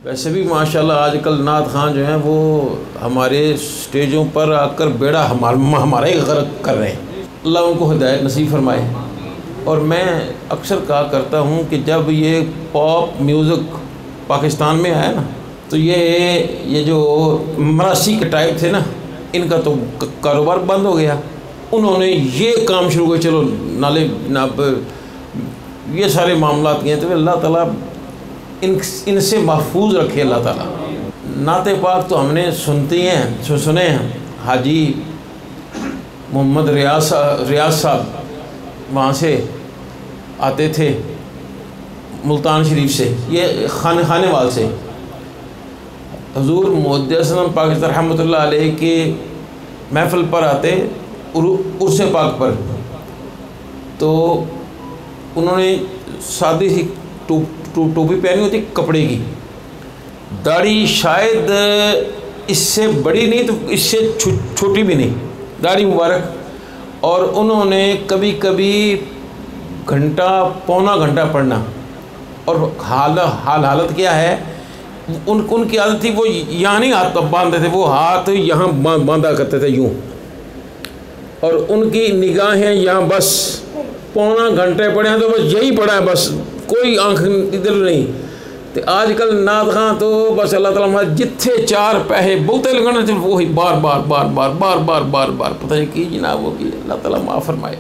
ویسے بھی ماشاءاللہ آج کل نعت خواں جو ہیں وہ ہمارے اسٹیجوں پر آ کر بیڑا ہمارا ہی غرق کر رہے ہیں، اللہ ان کو ہدایت نصیب فرمائے۔ اور میں اکثر کہا کرتا ہوں کہ جب یہ پاپ میوزک پاکستان میں آیا نا تو یہ جو مراسی کے ٹائپ تھے نا، ان کا تو کاروبار بند ہو گیا۔ انہوں نے یہ کام شروع کیا، چلو نالے یہ سارے معاملات کیے، تو اللہ تعالیٰ ان سے محفوظ رکھے اللہ تعالیٰ۔ نعت پاک تو ہم نے سنے ہیں، حاجی محمد ریاض صاحب وہاں سے آتے تھے ملتان شریف سے، یہ خانے وال سے، حضور محدث پاکستان رحمۃ اللہ علیہ کے محفل پر آتے عرس پاک پر، تو انہوں نے سادی سی ٹوپی پہنی ہوتی کپڑے کی، داڑھی شاید اس سے بڑی نہیں تو اس سے چھوٹی بھی نہیں، داڑھی مبارک، اور انہوں نے کبھی کبھی گھنٹہ پونا گھنٹہ پڑھنا، اور حالت کیا ہے، ان کی عادت تھی وہ یہاں نہیں ہاتھ باندھتے تھے، وہ ہاتھ یہاں باندھا کرتے تھے یوں، اور ان کی نگاہیں یہاں، بس پونا گھنٹے پڑھے ہیں تو بس یہی پڑھا ہے، بس کوئی آنکھ ادھر نہیں۔ تو آج کل نعت خواں تو بس اللہ تعالیٰ ہمارے جتھے چار پیسے بہتے لگانا تھے وہی بار بار پتہ نہیں کی جناب وہ کی، اللہ تعالیٰ معاف فرمائے۔